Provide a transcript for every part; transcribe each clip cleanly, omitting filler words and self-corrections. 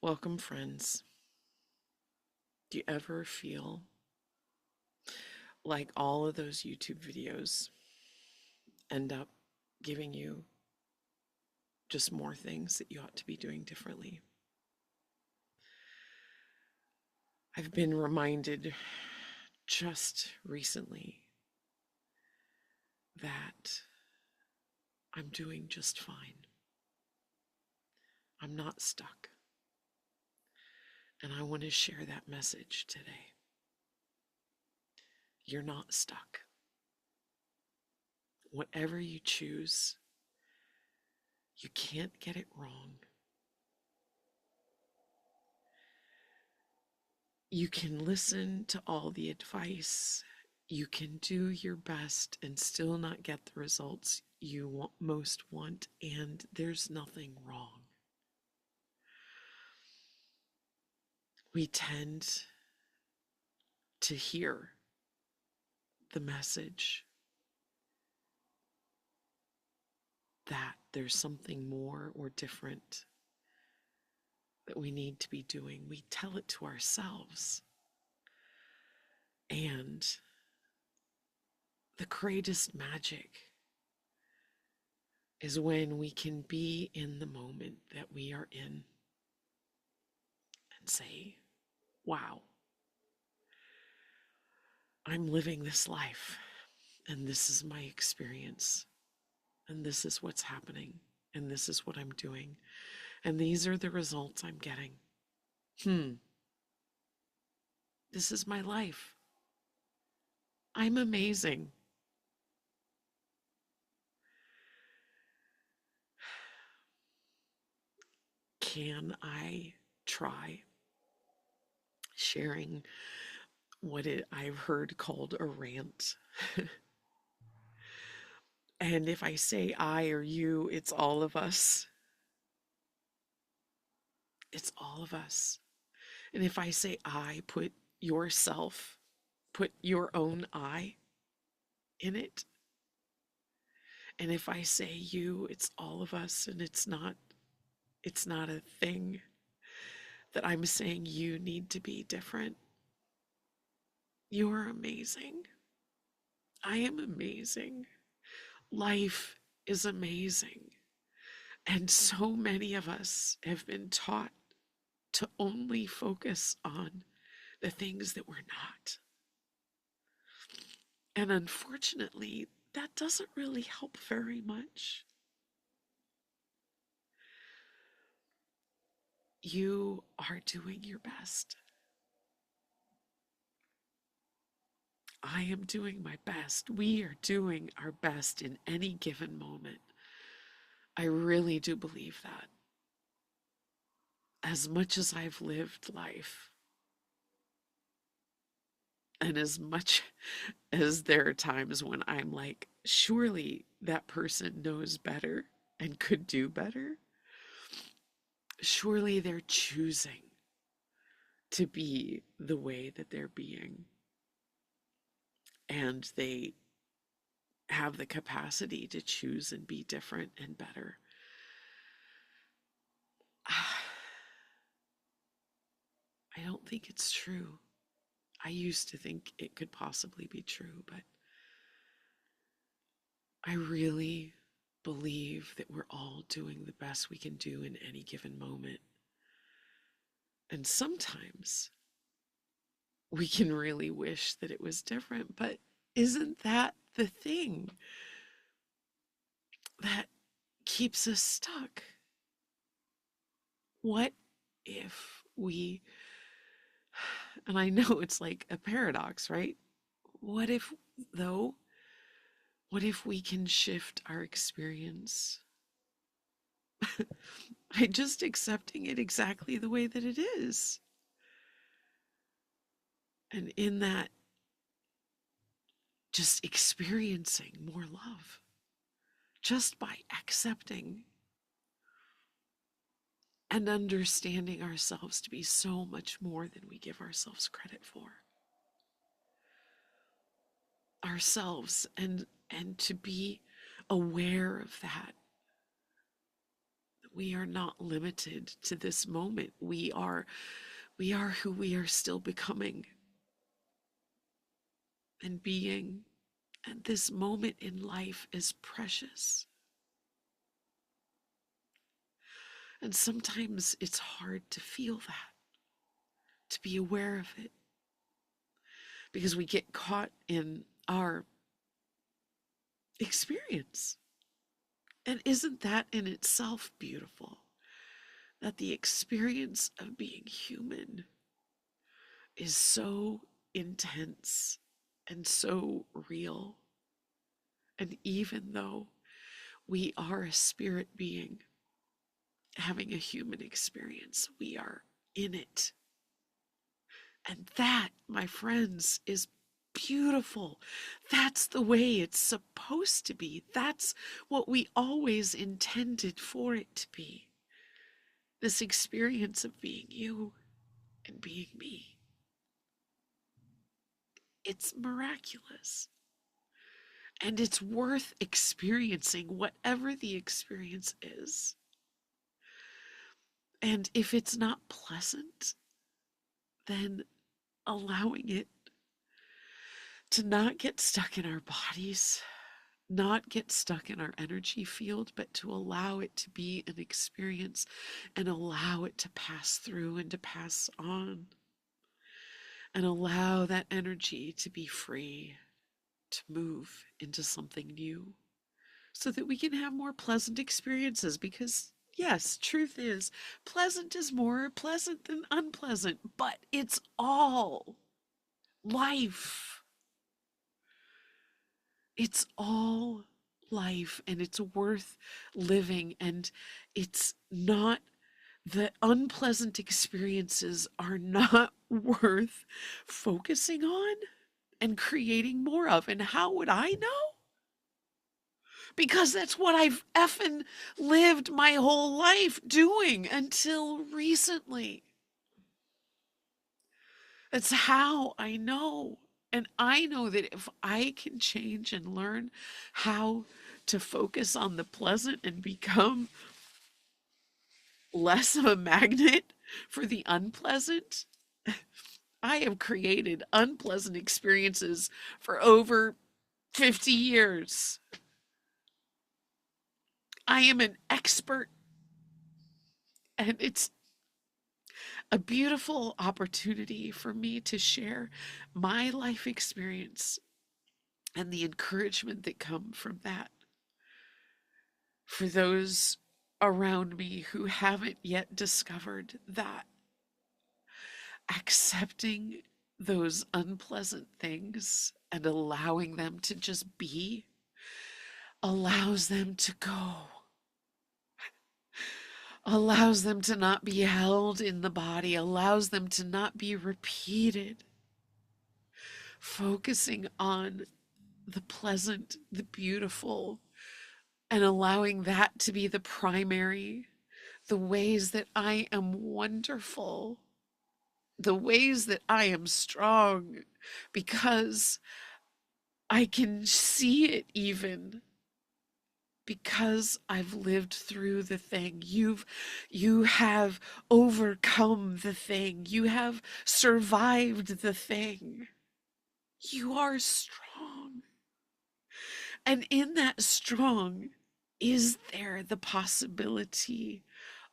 Welcome, friends. Do you ever feel like all of those YouTube videos end up giving you just more things that you ought to be doing differently? I've been reminded just recently that I'm doing just fine. I'm not stuck. And I want to share that message today. You're not stuck. Whatever you choose, you can't get it wrong. You can listen to all the advice. You can do your best and still not get the results you most want, and there's nothing wrong. We tend to hear the message that there's something more or different that we need to be doing. We tell it to ourselves. And the greatest magic is when we can be in the moment that we are in and say, wow, I'm living this life, and this is my experience, and this is what's happening, and this is what I'm doing, and these are the results I'm getting. This is my life. I'm amazing. Can I try sharing what I've heard called a rant? And if I say I or you, it's all of us. It's all of us. And if I say I, put yourself, put your own I in it. And if I say you, it's all of us, and it's not a thing that I'm saying you need to be different. You're amazing. I am amazing. Life is amazing. And so many of us have been taught to only focus on the things that we're not. And unfortunately, that doesn't really help very much. You are doing your best. I am doing my best. We are doing our best in any given moment. I really do believe that. As much as I've lived life, and as much as there are times when I'm like, surely that person knows better and could do better, surely they're choosing to be the way that they're being. And they have the capacity to choose and be different and better. I don't think it's true. I used to think it could possibly be true, but I really believe that we're all doing the best we can do in any given moment. And sometimes we can really wish that it was different, but isn't that the thing that keeps us stuck? What if we, and I know it's like a paradox, right? What if, though, what if we can shift our experience by just accepting it exactly the way that it is? And in that, just experiencing more love, just by accepting and understanding ourselves to be so much more than we give ourselves credit for. Ourselves, and to be aware of that We are not limited to this moment. We are who we are still becoming and being. And this moment in life is precious. And sometimes it's hard to feel that, to be aware of it, because we get caught in our experience. And isn't that in itself beautiful? That the experience of being human is so intense and so real. And even though we are a spirit being having a human experience, we are in it. And that, my friends, is beautiful. That's the way it's supposed to be. That's what we always intended for it to be. This experience of being you and being me. It's miraculous. And it's worth experiencing, whatever the experience is. And if it's not pleasant, then allowing it to not get stuck in our bodies, not get stuck in our energy field, but to allow it to be an experience and allow it to pass through and to pass on. And allow that energy to be free, to move into something new, so that we can have more pleasant experiences. Because yes, truth is, pleasant is more pleasant than unpleasant, but it's all life. It's all life, and it's worth living. And it's not, the unpleasant experiences are not worth focusing on and creating more of. And how would I know? Because that's what I've effing lived my whole life doing until recently. That's how I know. And I know that if I can change and learn how to focus on the pleasant and become less of a magnet for the unpleasant, I have created unpleasant experiences for over 50 years. I am an expert, and it's a beautiful opportunity for me to share my life experience and the encouragement that come from that for those around me who haven't yet discovered that accepting those unpleasant things and allowing them to just be allows them to go, allows them to not be held in the body, allows them to not be repeated. Focusing on the pleasant, the beautiful, and allowing that to be the primary, the ways that I am wonderful, the ways that I am strong, because I can see it even because I've lived through the thing. You have overcome the thing. You have survived the thing. You are strong. And in that strong, is there the possibility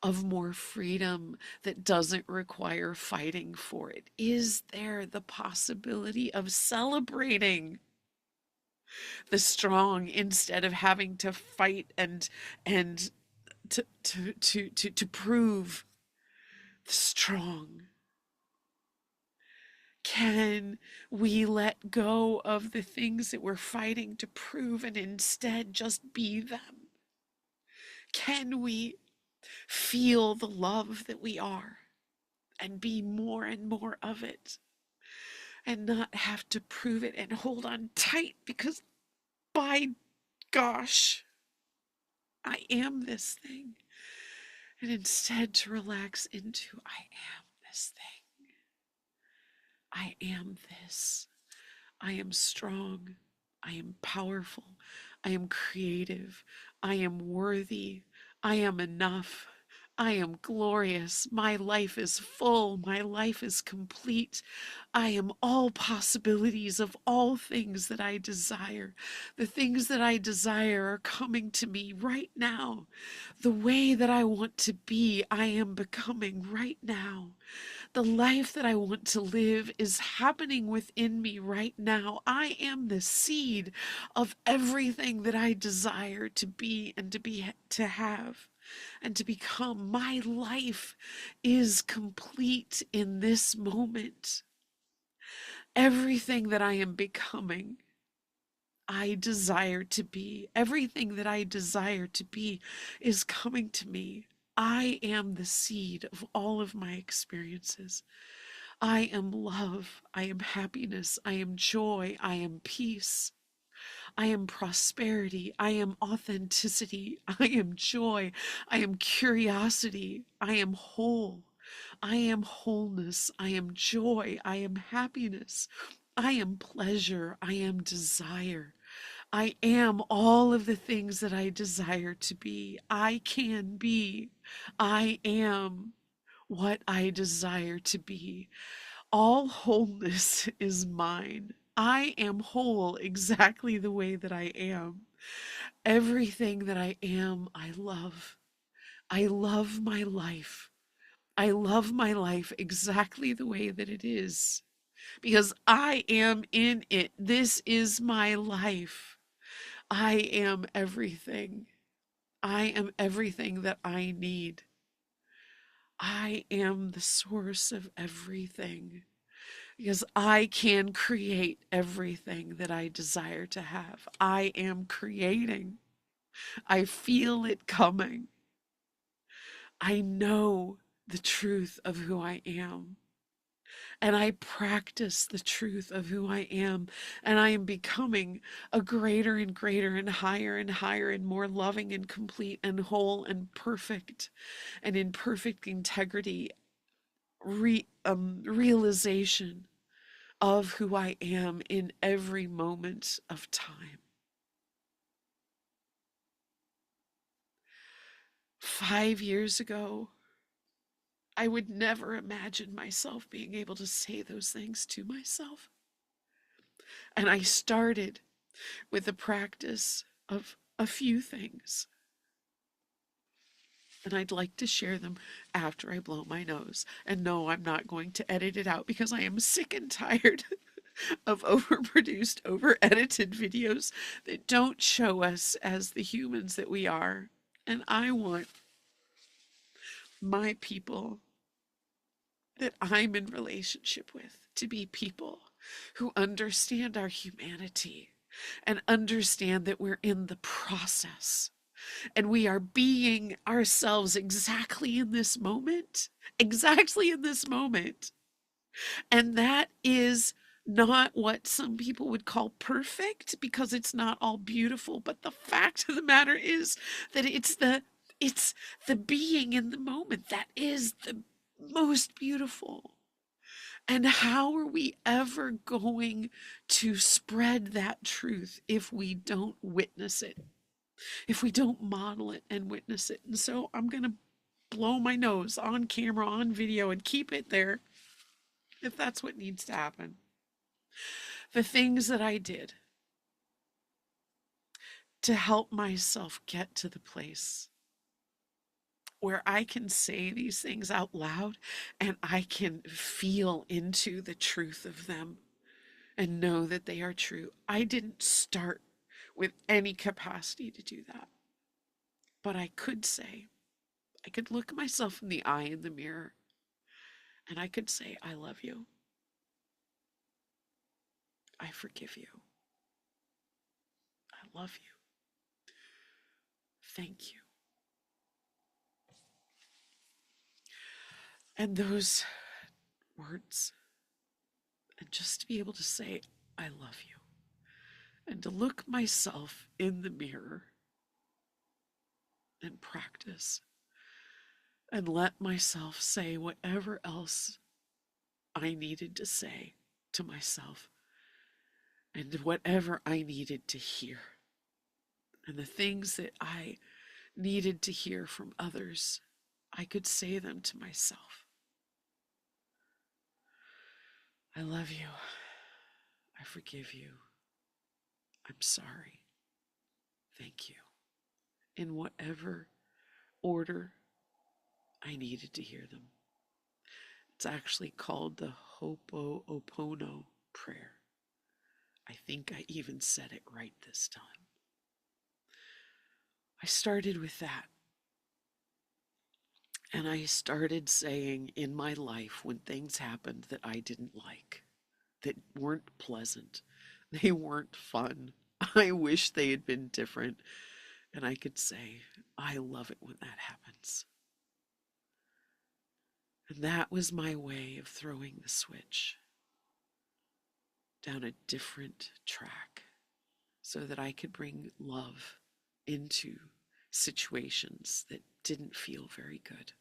of more freedom that doesn't require fighting for it? Is there the possibility of celebrating the strong instead of having to fight and to prove the strong? Can we let go of the things that we're fighting to prove and instead just be them? Can we feel the love that we are and be more and more of it and not have to prove it and hold on tight because, by gosh, I am this thing, and instead to relax into I am this thing. I am this. I am strong. I am powerful. I am creative. I am worthy. I am enough. I am glorious. My life is full. My life is complete. I am all possibilities of all things that I desire. The things that I desire are coming to me right now. The way that I want to be, I am becoming right now. The life that I want to live is happening within me right now. I am the seed of everything that I desire to be and to have and to become. My life is complete in this moment. Everything that I am becoming, I desire to be. Everything that I desire to be is coming to me. I am the seed of all of my experiences. I am love. I am happiness. I am joy. I am peace. I am prosperity. I am authenticity. I am joy. I am curiosity. I am whole. I am wholeness. I am joy. I am happiness. I am pleasure. I am desire. I am all of the things that I desire to be. I can be. I am what I desire to be. All wholeness is mine. I am whole exactly the way that I am. Everything that I am, I love. I love my life. I love my life exactly the way that it is because I am in it. This is my life. I am everything. I am everything that I need. I am the source of everything because I can create everything that I desire to have. I am creating. I feel it coming. I know the truth of who I am. And I practice the truth of who I am. And I am becoming a greater and greater and higher and more loving and complete and whole and perfect and in perfect integrity, realization of who I am in every moment of time. 5 years ago, I would never imagine myself being able to say those things to myself. And I started with the practice of a few things. And I'd like to share them after I blow my nose. And no, I'm not going to edit it out because I am sick and tired of overproduced, over edited videos that don't show us as the humans that we are. And I want my people that I'm in relationship with to be people who understand our humanity and understand that we're in the process and we are being ourselves exactly in this moment, exactly in this moment. And that is not what some people would call perfect because it's not all beautiful, but the fact of the matter is that it's the being in the moment that is the most beautiful. And how are we ever going to spread that truth if we don't witness it, if we don't model it and witness it? And so I'm going to blow my nose on camera, on video, and keep it there if that's what needs to happen. The things that I did to help myself get to the place where I can say these things out loud and I can feel into the truth of them and know that they are true. I didn't start with any capacity to do that. But I could say, I could look myself in the eye in the mirror and I could say, I love you. I forgive you. I love you. Thank you. And those words, and just to be able to say, I love you, and to look myself in the mirror and practice and let myself say whatever else I needed to say to myself and whatever I needed to hear and the things that I needed to hear from others. I could say them to myself. I love you. I forgive you. I'm sorry. Thank you. In whatever order I needed to hear them. It's actually called the Ho'oponopono prayer. I think I even said it right this time. I started with that. And I started saying in my life when things happened that I didn't like, that weren't pleasant, they weren't fun. I wish they had been different. And I could say, I love it when that happens. And that was my way of throwing the switch down a different track so that I could bring love into situations that didn't feel very good,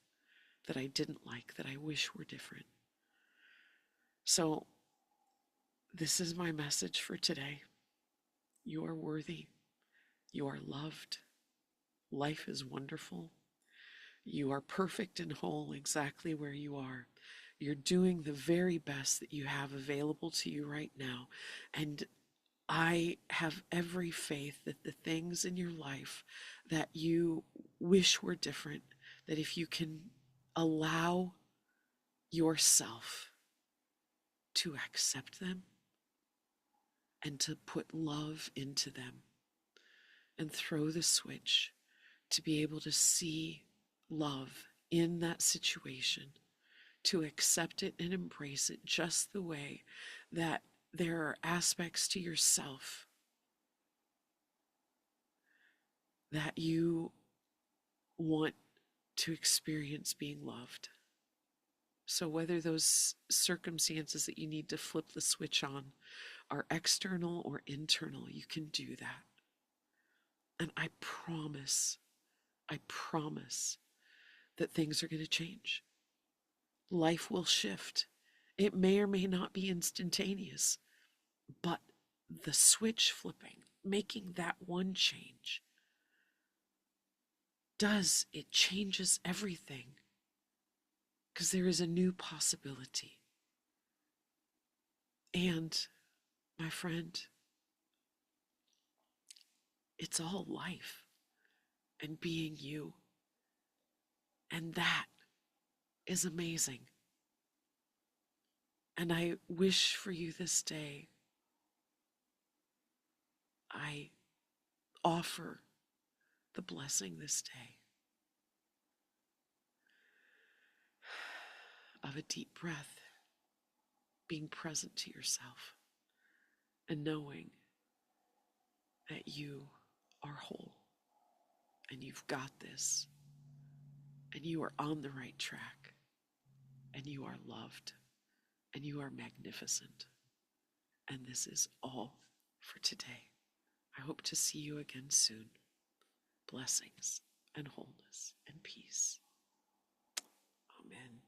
that I didn't like, that I wish were different. So this is my message for today. You are worthy. You are loved. Life is wonderful. You are perfect and whole exactly where you are. You're doing the very best that you have available to you right now. And I have every faith that the things in your life that you wish were different, that if you can allow yourself to accept them and to put love into them and throw the switch to be able to see love in that situation, to accept it and embrace it just the way that there are aspects to yourself that you want to experience being loved. So whether those circumstances that you need to flip the switch on are external or internal, you can do that. And I promise that things are going to change. Life will shift. It may or may not be instantaneous, but the switch flipping, making that one change, it changes everything, because there is a new possibility. And my friend, it's all life and being you. And that is amazing. And I wish for you this day, I offer the blessing this day of a deep breath, being present to yourself, and knowing that you are whole and you've got this and you are on the right track and you are loved and you are magnificent. And this is all for today. I hope to see you again soon. Blessings and wholeness and peace. Amen.